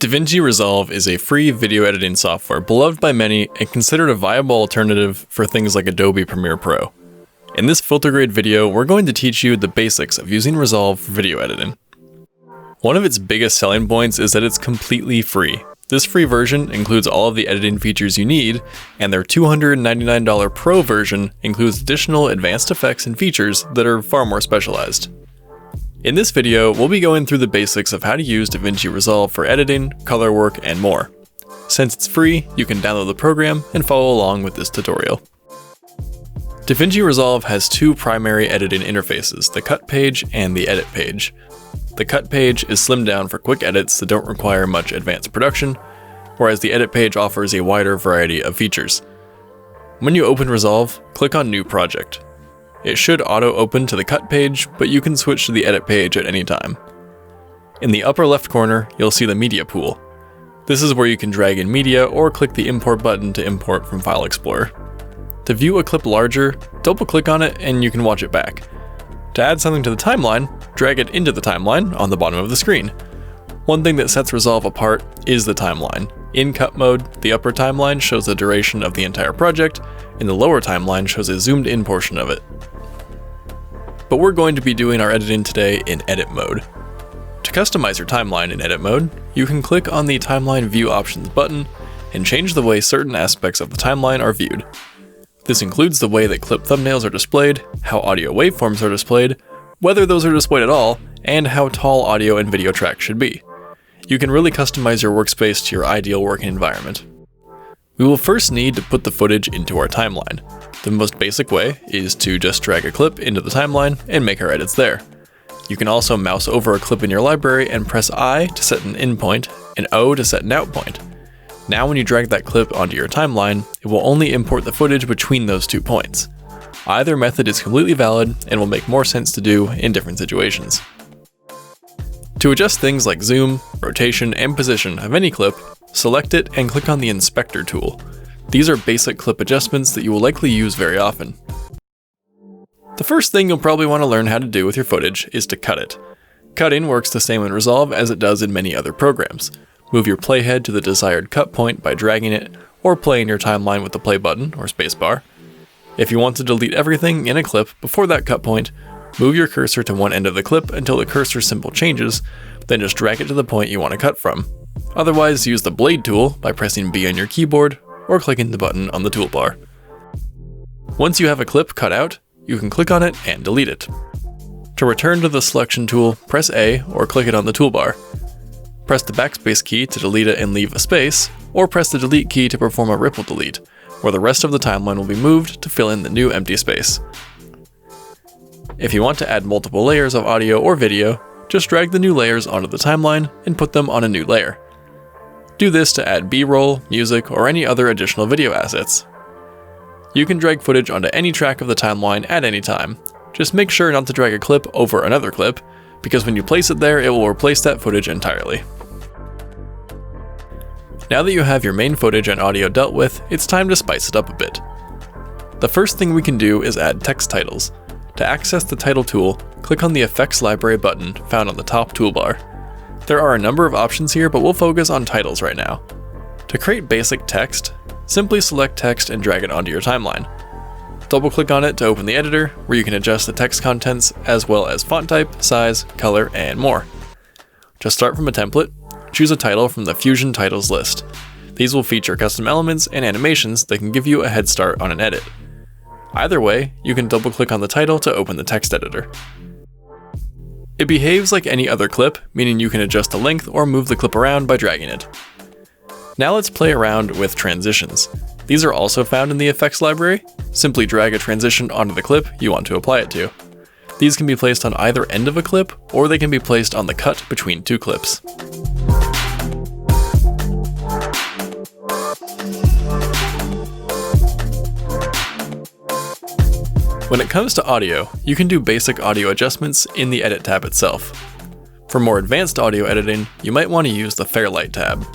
DaVinci Resolve is a free video editing software beloved by many and considered a viable alternative for things like Adobe Premiere Pro. In this FilterGrade video, we're going to teach you the basics of using Resolve for video editing. One of its biggest selling points is that it's completely free. This free version includes all of the editing features you need, and their $299 Pro version includes additional advanced effects and features that are far more specialized. In this video, we'll be going through the basics of how to use DaVinci Resolve for editing, color work, and more. Since it's free, you can download the program and follow along with this tutorial. DaVinci Resolve has two primary editing interfaces, the cut page and the edit page. The cut page is slimmed down for quick edits that don't require much advanced production, whereas the edit page offers a wider variety of features. When you open Resolve, click on New Project. It should auto-open to the cut page, but you can switch to the edit page at any time. In the upper left corner, you'll see the media pool. This is where you can drag in media or click the import button to import from File Explorer. To view a clip larger, double-click on it and you can watch it back. To add something to the timeline, drag it into the timeline on the bottom of the screen. One thing that sets Resolve apart is the timeline. In cut mode, the upper timeline shows the duration of the entire project, and the lower timeline shows a zoomed-in portion of it. But we're going to be doing our editing today in edit mode. To customize your timeline in edit mode, you can click on the Timeline View Options button and change the way certain aspects of the timeline are viewed. This includes the way that clip thumbnails are displayed, how audio waveforms are displayed, whether those are displayed at all, and how tall audio and video tracks should be. You can really customize your workspace to your ideal working environment. We will first need to put the footage into our timeline. The most basic way is to just drag a clip into the timeline and make our edits there. You can also mouse over a clip in your library and press I to set an in point and O to set an out point. Now when you drag that clip onto your timeline, it will only import the footage between those 2 points. Either method is completely valid and will make more sense to do in different situations. To adjust things like zoom, rotation, and position of any clip, select it and click on the Inspector tool. These are basic clip adjustments that you will likely use very often. The first thing you'll probably want to learn how to do with your footage is to cut it. Cutting works the same in Resolve as it does in many other programs. Move your playhead to the desired cut point by dragging it, or playing your timeline with the play button or spacebar. If you want to delete everything in a clip before that cut point, move your cursor to one end of the clip until the cursor symbol changes, then just drag it to the point you want to cut from. Otherwise, use the blade tool by pressing B on your keyboard or clicking the button on the toolbar. Once you have a clip cut out, you can click on it and delete it. To return to the selection tool, press A or click it on the toolbar. Press the backspace key to delete it and leave a space, or press the delete key to perform a ripple delete, where the rest of the timeline will be moved to fill in the new empty space. If you want to add multiple layers of audio or video, just drag the new layers onto the timeline and put them on a new layer. Do this to add B-roll, music, or any other additional video assets. You can drag footage onto any track of the timeline at any time. Just make sure not to drag a clip over another clip, because when you place it there, it will replace that footage entirely. Now that you have your main footage and audio dealt with, it's time to spice it up a bit. The first thing we can do is add text titles. To access the title tool, click on the Effects Library button found on the top toolbar. There are a number of options here, but we'll focus on titles right now. To create basic text, simply select text and drag it onto your timeline. Double-click on it to open the editor, where you can adjust the text contents as well as font type, size, color, and more. Just start from a template, choose a title from the Fusion Titles list. These will feature custom elements and animations that can give you a head start on an edit. Either way, you can double-click on the title to open the text editor. It behaves like any other clip, meaning you can adjust the length or move the clip around by dragging it. Now let's play around with transitions. These are also found in the effects library. Simply drag a transition onto the clip you want to apply it to. These can be placed on either end of a clip, or they can be placed on the cut between two clips. When it comes to audio, you can do basic audio adjustments in the Edit tab itself. For more advanced audio editing, you might want to use the Fairlight tab.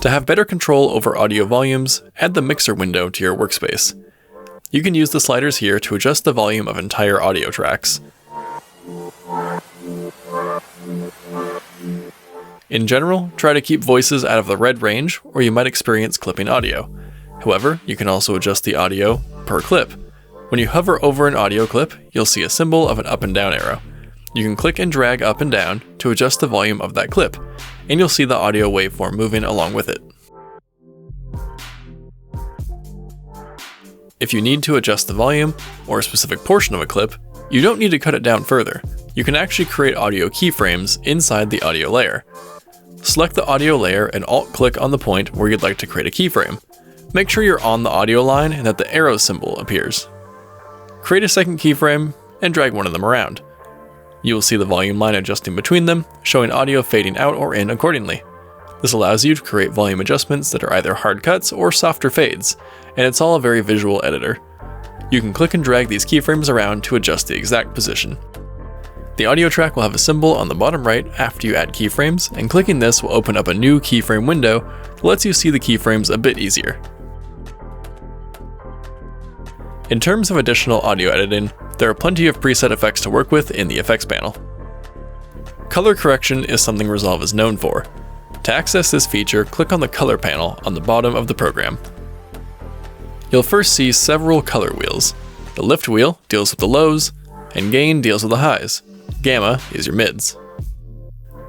To have better control over audio volumes, add the mixer window to your workspace. You can use the sliders here to adjust the volume of entire audio tracks. In general, try to keep voices out of the red range or you might experience clipping audio. However, you can also adjust the audio per clip. When you hover over an audio clip, you'll see a symbol of an up and down arrow. You can click and drag up and down to adjust the volume of that clip, and you'll see the audio waveform moving along with it. If you need to adjust the volume or a specific portion of a clip, you don't need to cut it down further. You can actually create audio keyframes inside the audio layer. Select the audio layer and alt-click on the point where you'd like to create a keyframe. Make sure you're on the audio line and that the arrow symbol appears. Create a second keyframe and drag one of them around. You will see the volume line adjusting between them, showing audio fading out or in accordingly. This allows you to create volume adjustments that are either hard cuts or softer fades, and it's all a very visual editor. You can click and drag these keyframes around to adjust the exact position. The audio track will have a symbol on the bottom right after you add keyframes, and clicking this will open up a new keyframe window that lets you see the keyframes a bit easier. In terms of additional audio editing, there are plenty of preset effects to work with in the effects panel. Color correction is something Resolve is known for. To access this feature, click on the color panel on the bottom of the program. You'll first see several color wheels. The lift wheel deals with the lows, and gain deals with the highs. Gamma is your mids.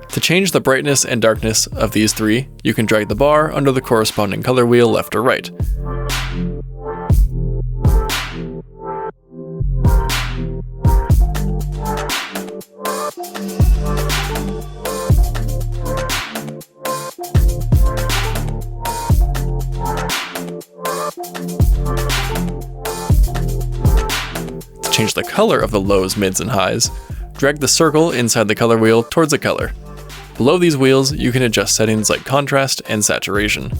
To change the brightness and darkness of these three, you can drag the bar under the corresponding color wheel left or right. To change the color of the lows, mids, and highs, drag the circle inside the color wheel towards a color. Below these wheels, you can adjust settings like contrast and saturation.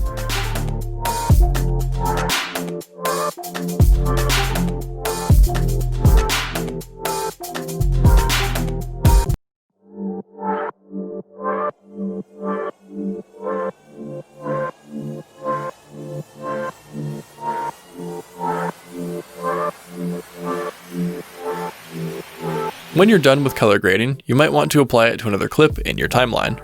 When you're done with color grading, you might want to apply it to another clip in your timeline.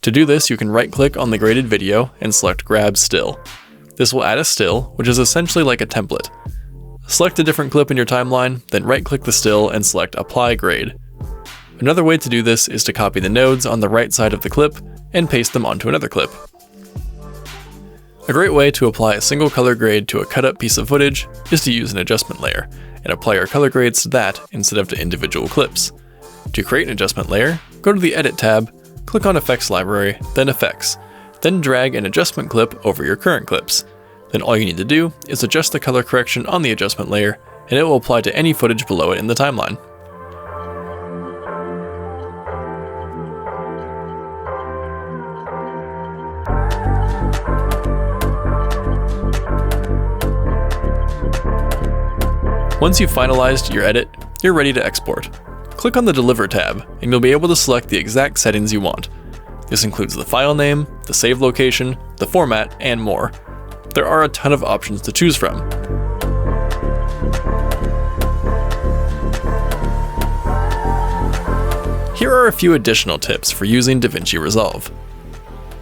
To do this, you can right-click on the graded video and select Grab Still. This will add a still, which is essentially like a template. Select a different clip in your timeline, then right-click the still and select Apply Grade. Another way to do this is to copy the nodes on the right side of the clip and paste them onto another clip. A great way to apply a single color grade to a cut-up piece of footage is to use an adjustment layer, and apply your color grades to that instead of to individual clips. To create an adjustment layer, go to the Edit tab, click on Effects Library, then Effects, then drag an adjustment clip over your current clips. Then all you need to do is adjust the color correction on the adjustment layer, and it will apply to any footage below it in the timeline. Once you've finalized your edit, you're ready to export. Click on the Deliver tab, and you'll be able to select the exact settings you want. This includes the file name, the save location, the format, and more. There are a ton of options to choose from. Here are a few additional tips for using DaVinci Resolve.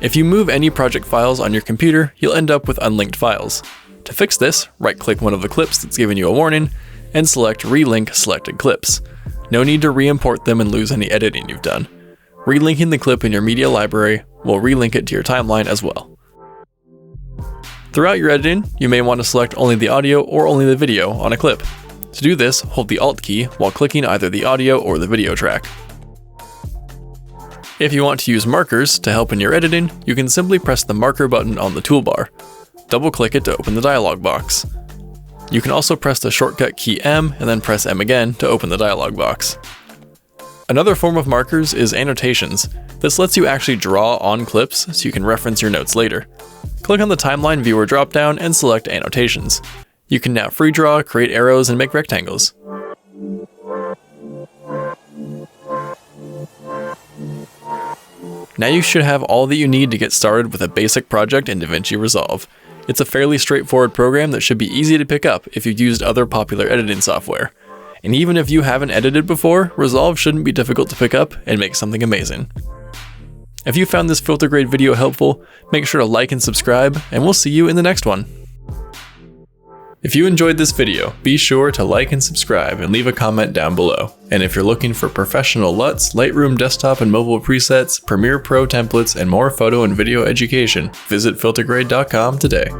If you move any project files on your computer, you'll end up with unlinked files. To fix this, right-click one of the clips that's given you a warning, and select Relink Selected Clips. No need to re-import them and lose any editing you've done. Relinking the clip in your media library will relink it to your timeline as well. Throughout your editing, you may want to select only the audio or only the video on a clip. To do this, hold the Alt key while clicking either the audio or the video track. If you want to use markers to help in your editing, you can simply press the marker button on the toolbar. Double-click it to open the dialog box. You can also press the shortcut key M and then press M again to open the dialog box. Another form of markers is annotations. This lets you actually draw on clips so you can reference your notes later. Click on the Timeline Viewer dropdown and select Annotations. You can now free draw, create arrows, and make rectangles. Now you should have all that you need to get started with a basic project in DaVinci Resolve. It's a fairly straightforward program that should be easy to pick up if you've used other popular editing software. And even if you haven't edited before, Resolve shouldn't be difficult to pick up and make something amazing. If you found this FilterGrade video helpful, make sure to like and subscribe, and we'll see you in the next one. If you enjoyed this video, be sure to like and subscribe and leave a comment down below. And if you're looking for professional LUTs, Lightroom desktop and mobile presets, Premiere Pro templates, and more photo and video education, visit FilterGrade.com today.